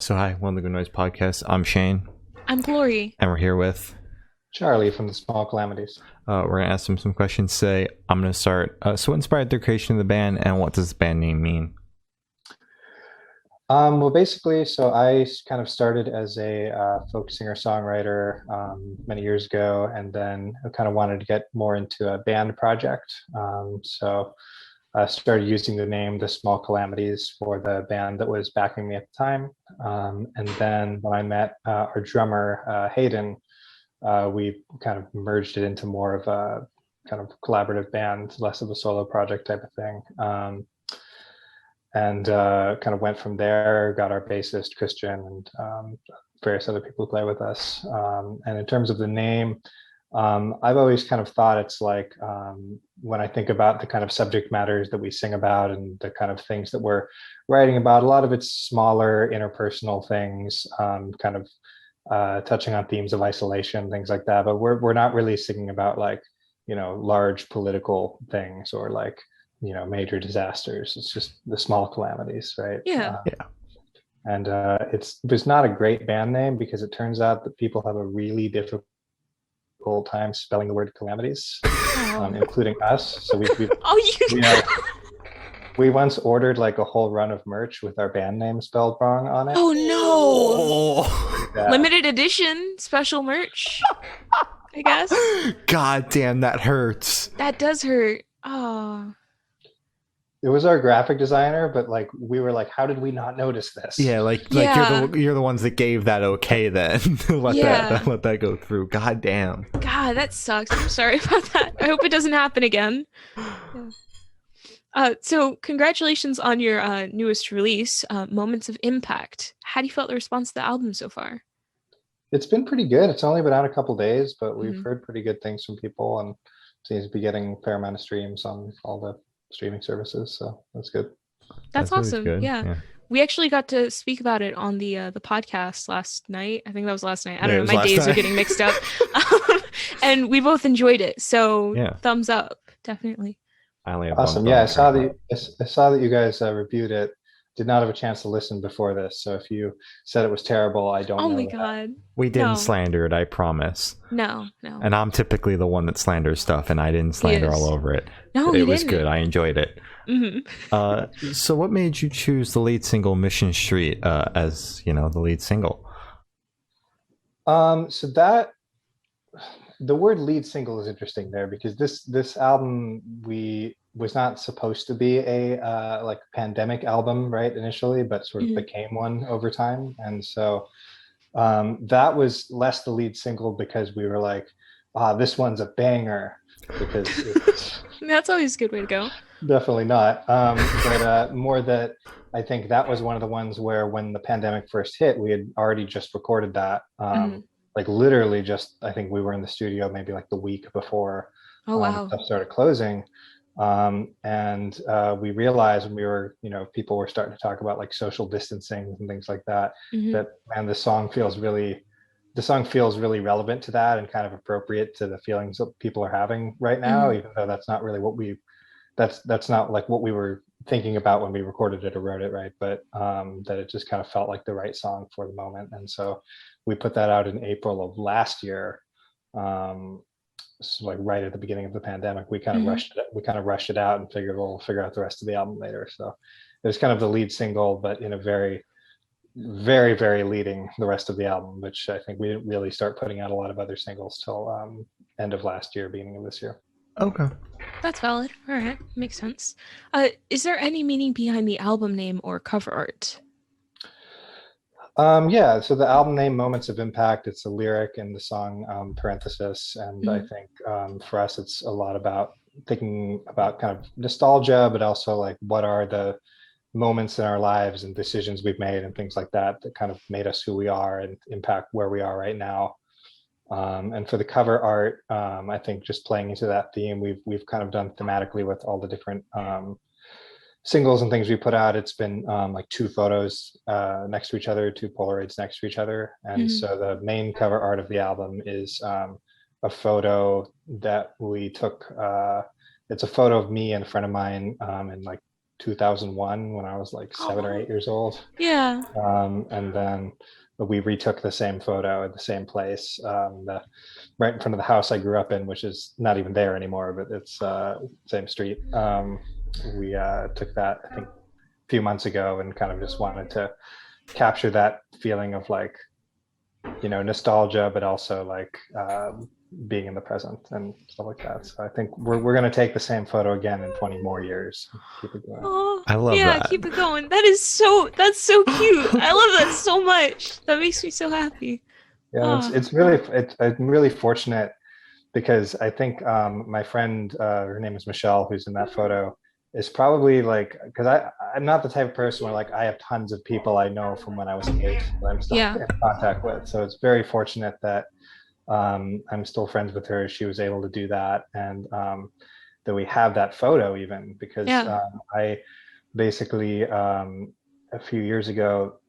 So hi, welcome to the Good Noise Podcast. I'm Shane, I'm Glory. and we're here with. Charlie from the Small Calamities. We're gonna ask them some questions today. I'm gonna start. So, what inspired the creation of the band, and what does the band name mean? Well, basically, so I kind of started as a folk singer-songwriter many years ago, and then I kind of wanted to get more into a band project. So I started using the name The Small Calamities for the band that was backing me at the time. And then when I met our drummer, Hayden, we kind of merged it into more of a kind of collaborative band, less of a solo project type of thing. And kind of went from there, got our bassist Christian and various other people who play with us. And in terms of the name, I've always kind of thought it's like when I think about the kind of subject matters that we sing about and the kind of things that we're writing about, a lot of it's smaller interpersonal things, kind of touching on themes of isolation, things like that. But we're not really singing about like, large political things or like, major disasters. It's just the small calamities, right? Yeah. Yeah. And it's not a great band name because it turns out that people have a really difficult time spelling the word calamities, Oh, including us. So oh you. we, uh, we once ordered like a whole run of merch with our band name spelled wrong on it. Oh no. Oh, Yeah. Limited edition special merch, I guess. God damn, that hurts. That does hurt. Oh. It was our graphic designer, but like we were like, how did we not notice this? Yeah, like Yeah. you're the ones that gave that okay. Then let Yeah. that go through. God damn. God, that sucks. I'm sorry about that. I hope it doesn't happen again. Yeah. So congratulations on your newest release, Moments of Impact. How do you felt the response to the album so far? It's been pretty good. It's only been out a couple days, but we've Mhm. heard pretty good things from people and seems to be getting a fair amount of streams on all the streaming services. So that's good. That's Always awesome. good. Yeah. We actually got to speak about it on the podcast last night. I think that was last night. I Yeah, it don't was know. My last days are night. getting mixed up. And we both enjoyed it. So Yeah. thumbs up, definitely. I only have Awesome. one. Yeah, thumb. I saw that you guys reviewed it. Did not have a chance to listen before this, so if you said it was terrible, I don't Oh my know that. God. We didn't No. slander it, I promise. No, no. And I'm typically the one that slanders stuff, and I didn't He slander is. all over it. No, he It was didn't. good. I enjoyed it. Hmm. So what made you choose the lead single Mission Street as, the lead single? So that the word lead single is interesting there because this album we was not supposed to be a like pandemic album, right, initially, but sort of Hmm. became one over time. And so that was less the lead single because we were like, this one's a banger, because it's That's always a good way to go. definitely not. But more that I think that was one of the ones where when the pandemic first hit, we had already just recorded that. Mhm. Like literally just, I think we were in the studio maybe like the week before Oh, wow. stuff started closing. And we realized when we were, people were starting to talk about like social distancing and things like that, Hmm. that man, the song feels really relevant to that and kind of appropriate to the feelings that people are having right now, Hmm. even though that's not really that's not like what we were thinking about when we recorded it or wrote it, right? But that it just kind of felt like the right song for the moment. And so we put that out in April of last year. So like right at the beginning of the pandemic, Hmm. we kind of rushed it out and figured we'll figure out the rest of the album later. So it was kind of the lead single, but in a very, very, very leading the rest of the album, which I think we didn't really start putting out a lot of other singles till end of last year, beginning of this year. Okay. That's valid. All right. Makes sense. Is there any meaning behind the album name or cover art? Yeah, so the album name Moments of Impact, it's a lyric in the song Parenthesis. And I Mhm. think for us, it's a lot about thinking about kind of nostalgia, but also like what are the moments in our lives and decisions we've made and things like that that kind of made us who we are and impact where we are right now. And for the cover art, I think just playing into that theme, we've kind of done thematically with all the different singles and things we put out. It's been like two photos next to each other, two Polaroids next to each other. And Mhm. so the main cover art of the album is a photo that we took. It's a photo of me and a friend of mine in like 2001 when I was like 7 or 8 years old. Yeah. And then we retook the same photo at the same place, right in front of the house I grew up in, which is not even there anymore, but it's same street. We took that, I think, a few months ago, and kind of just wanted to capture that feeling of like, nostalgia, but also like being in the present and stuff like that. So I think we're going to take the same photo again in 20 more years. Keep it going. Oh, I love yeah, that. keep it going. That's so cute. I love that so much. That makes me so happy. Yeah, I'm really fortunate because I think my friend, her name is Michelle, who's in that photo, is probably like, because I'm not the type of person where like I have tons of people I know from when I was a kid that I'm still Yeah. in contact with. So it's very fortunate that I'm still friends with her. She was able to do that, and that we have that photo even because Yeah. I basically a few years ago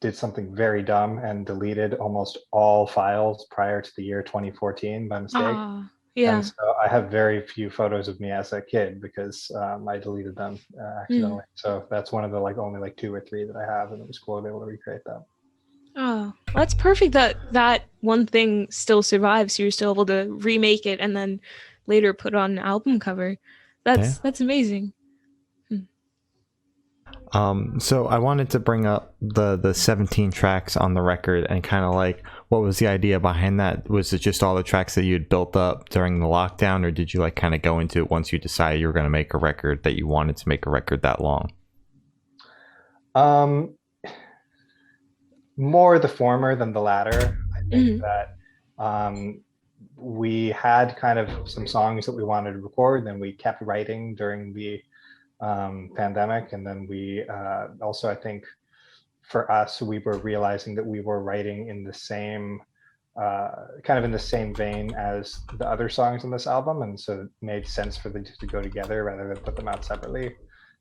did something very dumb and deleted almost all files prior to the year 2014 by mistake. Yeah. And so I have very few photos of me as a kid because I deleted them accidentally. So that's one of the like only like 2 or 3 that I have, and it was cool to be able to recreate that. Oh, that's perfect that one thing still survives. So you're still able to remake it and then later put on an album cover. That's amazing. So I wanted to bring up the 17 tracks on the record and kind of like what was the idea behind that? Was it just all the tracks that you had built up during the lockdown, or did you like kind of go into it once you decided you were going to make a record, that you wanted to make a record that long? More the former than the latter. I think that we had kind of some songs that we wanted to record, and we kept writing during the pandemic. And then we also, I think for us, we were realizing that we were writing in the same kind of in the same vein as the other songs on this album, and so it made sense for them to go together rather than put them out separately.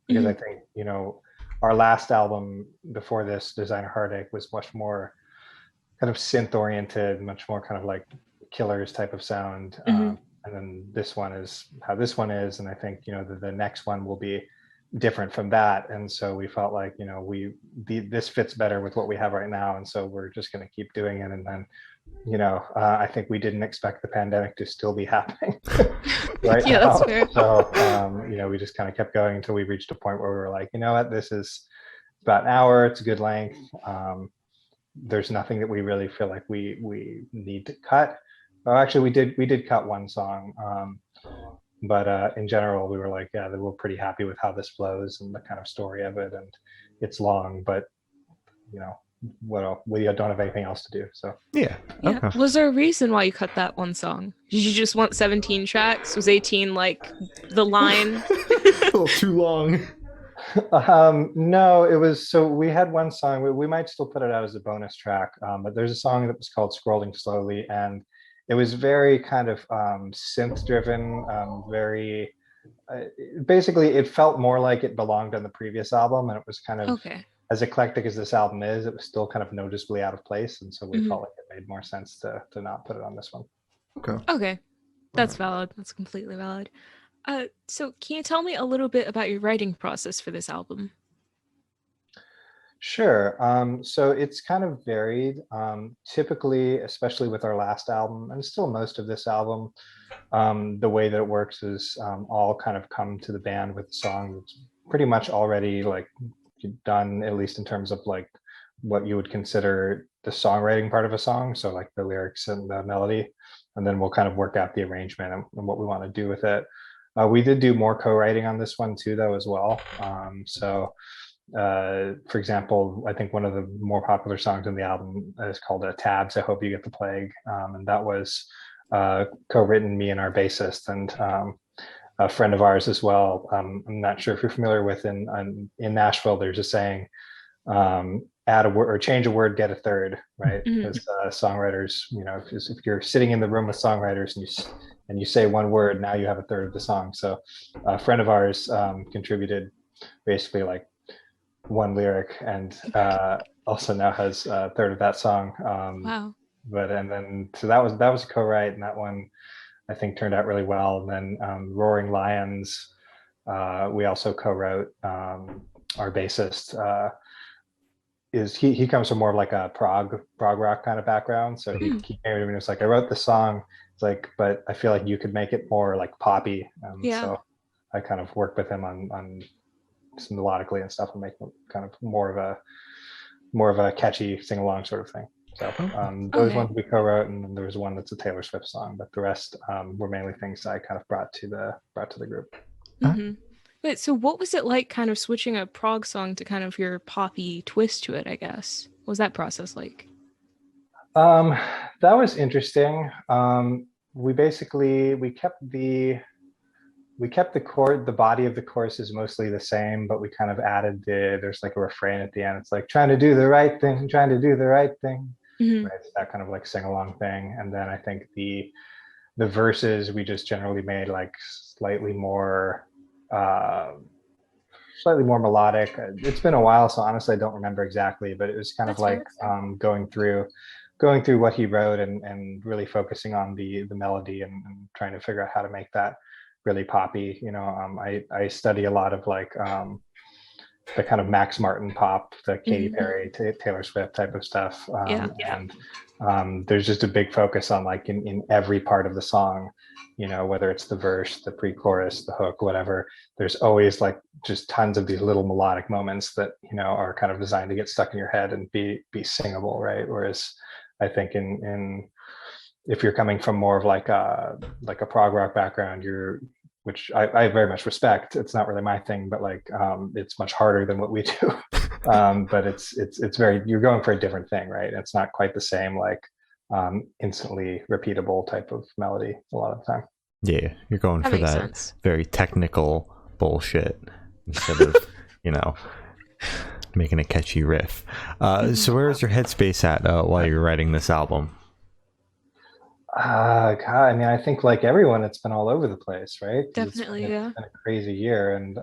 Because I think our last album before this, Designer Heartache, was much more kind of synth oriented, much more kind of like Killers type of sound. And then this one is how this one is, and I think the next one will be different from that. And so we felt like this fits better with what we have right now, and so we're just going to keep doing it. And then I think we didn't expect the pandemic to still be happening right Yeah, now. that's fair. So we just kind of kept going until we reached a point where we were like, you know what, this is about an hour, it's a good length. There's nothing that we really feel like we need to cut. Actually, we did cut one song, but in general we were like, yeah, we're pretty happy with how this flows and the kind of story of it. And it's long, but what else? We don't have anything else to do, so Yeah. Okay. Was there a reason why you cut that one song? Did you just want 17 tracks? Was 18 like the line? A little too long. No, it was, so we had one song, we might still put it out as a bonus track, but there's a song that was called Scrolling Slowly, and it was very kind of synth driven, very basically it felt more like it belonged on the previous album, and it was kind of as eclectic as this album is, it was still kind of noticeably out of place, and so we felt like it made more sense to not put it on this one. Okay, that's valid. That's completely valid. So can you tell me a little bit about your writing process for this album? Sure. So it's kind of varied. Typically, especially with our last album, and still most of this album, the way that it works is all kind of come to the band with a song that's pretty much already like done, at least in terms of like what you would consider the songwriting part of a song. So like the lyrics and the melody, and then we'll kind of work out the arrangement and what we want to do with it. We did do more co-writing on this one too, though, as well. For example, I think one of the more popular songs on the album is called Tabs, I Hope You Get the Plague. And that was co-written me and our bassist, and a friend of ours as well. I'm not sure if you're familiar with in Nashville, there's a saying, add a word or change a word, get a third, right? Because songwriters, if you're sitting in the room with songwriters and you say one word, now you have a third of the song. So a friend of ours contributed basically like one lyric, and also now has a third of that song. Wow. So that was a co-write, and that one I think turned out really well. And then Roaring Lions, We also co-wrote, our bassist, he comes from more of like a prog rock kind of background. So he came to me and was like, I wrote the song. It's like, but I feel like you could make it more like poppy. Yeah. So I kind of worked with him on some melodically and stuff and making kind of more of a catchy sing along sort of thing. So those ones we co-wrote, and then there was one that's a Taylor Swift song, but the rest were mainly things that I kind of brought to the group. Mm-hmm. Wait, so what was it like kind of switching a prog song to kind of your poppy twist to it, I guess? What was that process like? That was interesting. We kept the body of the chorus is mostly the same, but we kind of added there's like a refrain at the end. It's like trying to do the right thing, trying to do the right thing. Right? It's that kind of like sing along thing. And then I think the verses we just generally made like uh, slightly more melodic. It's been a while, so honestly, I don't remember exactly, but it was kind of like going through what he wrote and really focusing on the melody and trying to figure out how to make that really poppy. I study a lot of like the kind of Max Martin pop, the Katy Perry, Taylor Swift type of stuff. And there's just a big focus on like in every part of the song, whether it's the verse, the pre-chorus, the hook, whatever, there's always like just tons of these little melodic moments that, are kind of designed to get stuck in your head and be singable, right? Whereas I think if you're coming from more of like a prog rock background, which I very much respect. It's not really my thing, but like it's much harder than what we do. But it's very, you're going for a different thing, right? It's not quite the same like instantly repeatable type of melody a lot of the time. Yeah, you're going That for makes that sense. very technical bullshit instead of making a catchy riff. So where's your headspace at while you're writing this album? God, I mean, I think like everyone, it's been all over the place, right? Definitely, It's yeah. been a crazy year, and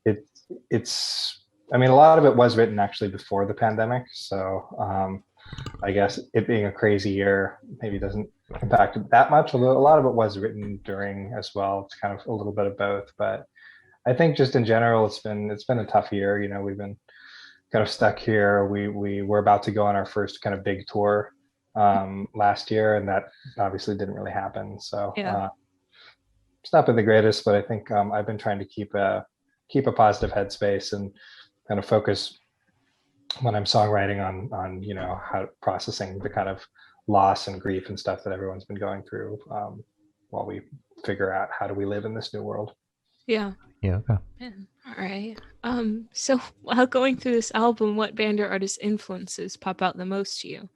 it it's. I mean, a lot of it was written actually before the pandemic, so I guess it being a crazy year maybe doesn't impact it that much. Although a lot of it was written during as well. It's kind of a little bit of both, but I think just in general, it's been a tough year. We've been kind of stuck here. We were about to go on our first kind of big tour last year, and that obviously didn't really happen. So it's not been the greatest, but I think I've been trying to keep a positive headspace and kind of focus when I'm songwriting on how processing the kind of loss and grief and stuff that everyone's been going through while we figure out how do we live in this new world. Yeah. Yeah, okay. Man. All right. So while going through this album, what band or artist influences pop out the most to you?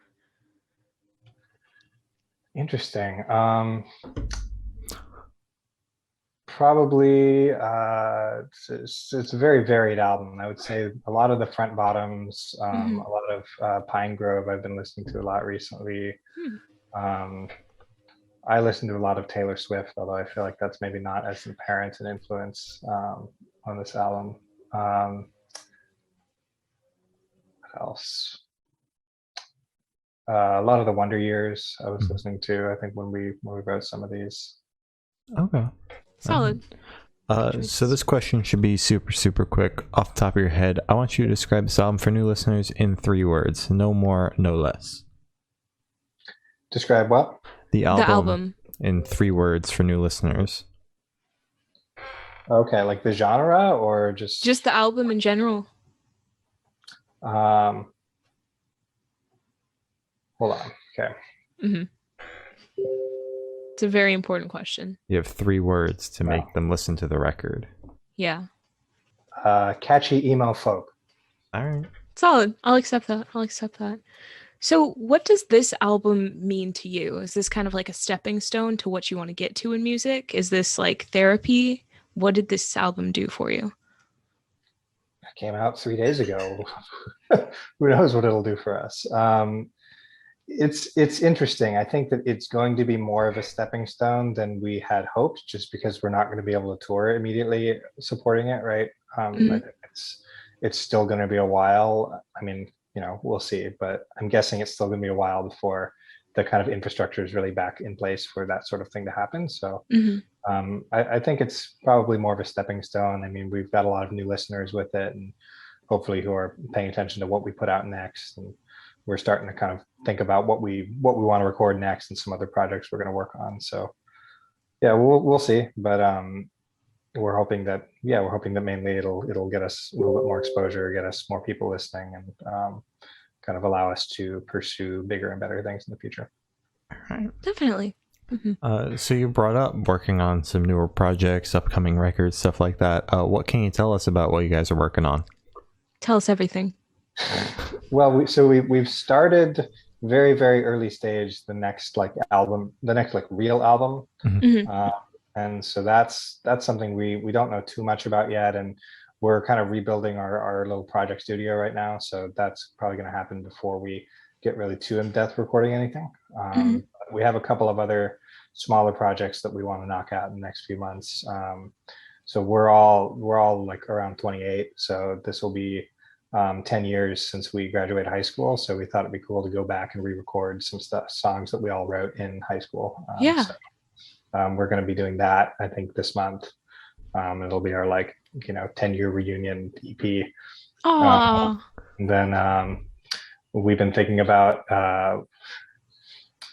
Interesting. Probably it's a very varied album. I would say a lot of the Front Bottoms, a lot of Pine Grove I've been listening to a lot recently. I listen to a lot of Taylor Swift, although I feel like that's maybe not as apparent an influence on this album. What else? A lot of the Wonder Years I was listening to, I think, when we wrote some of these. Okay. Solid. So this question should be super, super quick. Off the top of your head, I want you to describe this album for new listeners in 3 words. No more, no less. Describe what? The album in 3 words for new listeners. Okay, like the genre or just the album in general? Hold on. Okay. It's a very important question. You have 3 words to make them listen to the record. Yeah. Catchy emo folk. All right. Solid. I'll accept that. So what does this album mean to you? Is this kind of like a stepping stone to what you want to get to in music? Is this like therapy? What did this album do for you? It came out 3 days ago. Who knows what it'll do for us? It's interesting. I think that it's going to be more of a stepping stone than we had hoped, just because we're not going to be able to tour immediately supporting it, right? I think it's still going to be a while. I mean, we'll see, but I'm guessing it's still going to be a while before the kind of infrastructure is really back in place for that sort of thing to happen. So Hmm. I think it's probably more of a stepping stone. I mean, we've got a lot of new listeners with it, and hopefully who are paying attention to what we put out next. And we're starting to kind of think about what we want to record next and some other projects we're going to work on. So yeah, we'll see. But we're hoping that mainly it'll get us a little bit more exposure, get us more people listening, and kind of allow us to pursue bigger and better things in the future. All right. Definitely. Hmm. So you brought up working on some newer projects, upcoming records, stuff like that. What can you tell us about what you guys are working on? Tell us everything. Well, we've started very, very early stage the next like real album. Hmm. And so that's something we don't know too much about yet, and we're kind of rebuilding our little project studio right now, so that's probably going to happen before we get really too in depth recording anything. We have a couple of other smaller projects that we want to knock out in the next few months. So we're all like around 28, so this will be 10 years since we graduated high school, so we thought it'd be cool to go back and re-record some songs that we all wrote in high school. Yeah. So we're going to be doing that, I think, this month. It'll be our 10-year reunion EP. Aww. And then we've been thinking about, I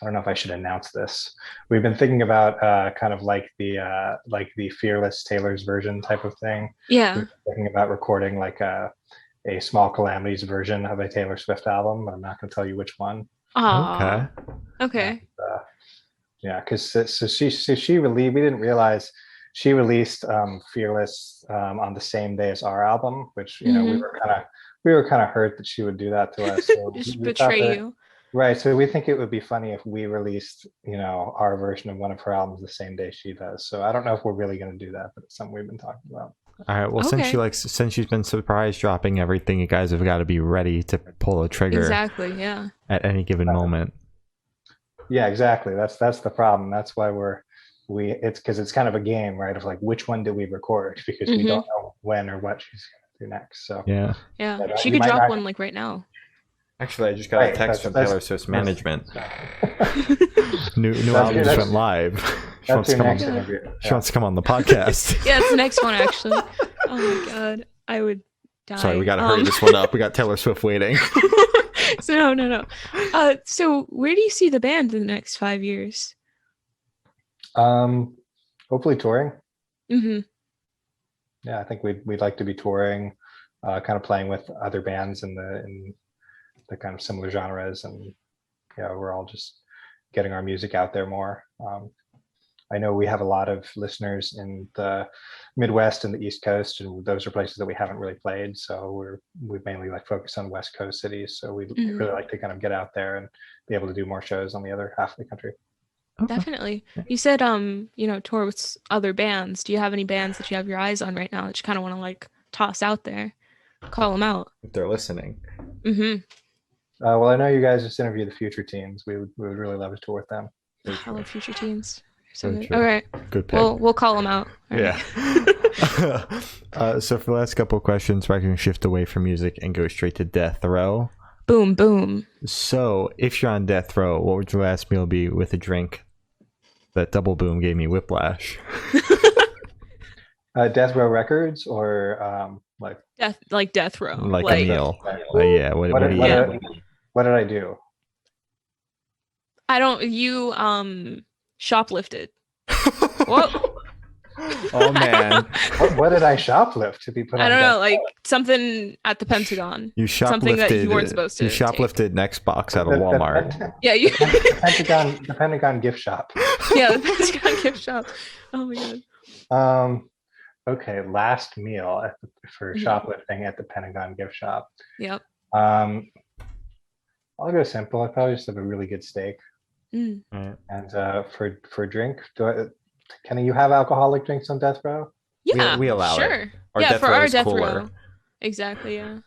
don't know if I should announce this. We've been thinking about kind of like the Fearless Taylor's version type of thing. Yeah. We're thinking about recording like a Small Calamities version of a Taylor Swift album, but I'm not going to tell you which one. Aww. Okay. And, yeah, because we didn't realize she released Fearless on the same day as our album, which we were kind of hurt that she would do that to us. So Just we betray you. Right. So we think it would be funny if we released, our version of one of her albums the same day she does. So I don't know if we're really going to do that, but it's something we've been talking about. All right. Well, Okay. since she's been surprise dropping everything, you guys have got to be ready to pull a trigger Exactly. Yeah. at any given moment. Yeah, exactly. That's the problem. That's why it's because it's kind of a game, right? Of like, which one do we record? Because we don't know when or what she's going to do next. So Yeah. Yeah. But, She you could might drop not- one like right now. Actually, I just got a text from Taylor Swift's management. New album just went live. She wants That's to your come on. next interview. She wants to come on the podcast. Yeah, it's the next one actually. Oh my god, I would die. Sorry, we got to hurry this one up. We got Taylor Swift waiting. So no. So where do you see the band in the next 5 years? Hopefully touring. Mm-hmm. Yeah, I think we'd like to be touring, kind of playing with other bands in the kind of similar genres, and we're all just getting our music out there more. I know we have a lot of listeners in the Midwest and the East Coast, and those are places that we haven't really played. So we've mainly like focused on West Coast cities. So we'd really like to kind of get out there and be able to do more shows on the other half of the country. Okay. Definitely. You said tour with other bands. Do you have any bands that you have your eyes on right now that you kind of want to like toss out there, call them out? If they're listening. Mm-hmm. Well, I know you guys just interviewed the Future Teens. We would really love to tour with them. I love Future Teens. So Very good. true. All right. Good pick. We'll call them out. All Yeah. So for the last couple of questions, we're going to shift away from music and go straight to death row. Boom, boom. So if you're on death row, what would your last meal be with a drink? That double boom gave me whiplash. Death Row Records or like Death row. Like a meal. Yeah. What do you yeah. What did I do? You shoplifted. Whoa. Oh man. What did I shoplift to be put on? I don't know, death like row? something at the Pentagon. You shoplifted. Something that you weren't supposed to You shoplifted an Xbox at a Walmart. Yeah, you the Pentagon gift shop. yeah, the Pentagon gift shop. Oh my god. Okay, last meal for Mhm. shoplifting at the Pentagon gift shop. Yep. I'll go simple. I probably just have a really good steak. Mm. And for drink, can you have alcoholic drinks on death row? Yeah, we allow it. sure. Our yeah, death for row our is death cooler. row. Exactly, yeah.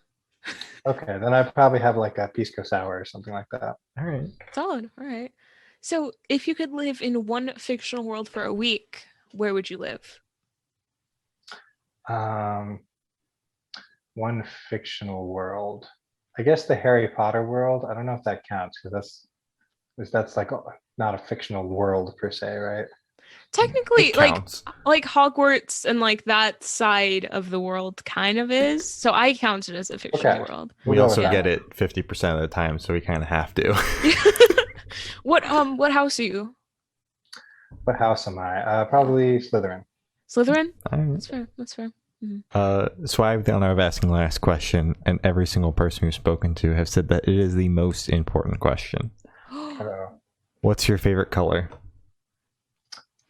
Okay, then I'd probably have like a pisco sour or something like that. All right. Solid. All right. So if you could live in one fictional world for a week, where would you live? One fictional world. I guess the Harry Potter world. I don't know if that counts because That's like not a fictional world per se, right? Technically, It like counts. Hogwarts and like that side of the world kind of is. So I count it as a fictional Okay. world. We We'll go with also that. get it 50% of the time, so we kind of have to. What house are you? What house am I? Probably Slytherin. Slytherin? All right. That's fair. That's fair. So I have the honor of asking the last question, and every single person we've spoken to have said that it is the most important question. What's your favorite color?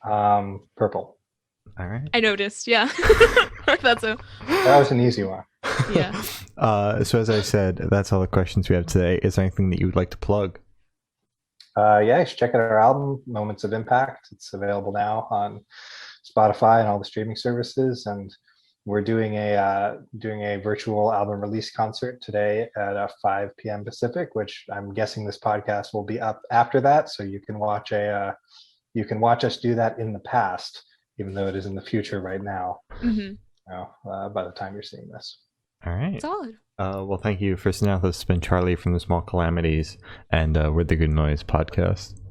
Purple. All right. I noticed, yeah. That's a That was an easy one. yeah. So as I said, that's all the questions we have today. Is there anything that you would like to plug? Yeah, you should check out our album, Moments of Impact. It's available now on Spotify and all the streaming services. And we're doing a virtual album release concert today at 5 p.m. Pacific, which I'm guessing this podcast will be up after that. So you can watch us do that in the past, even though it is in the future right now. By the time you're seeing this. All right. Solid. Well, thank you for sitting out. This has been Charlie from the Small Calamities, and we're the Good Noise podcast.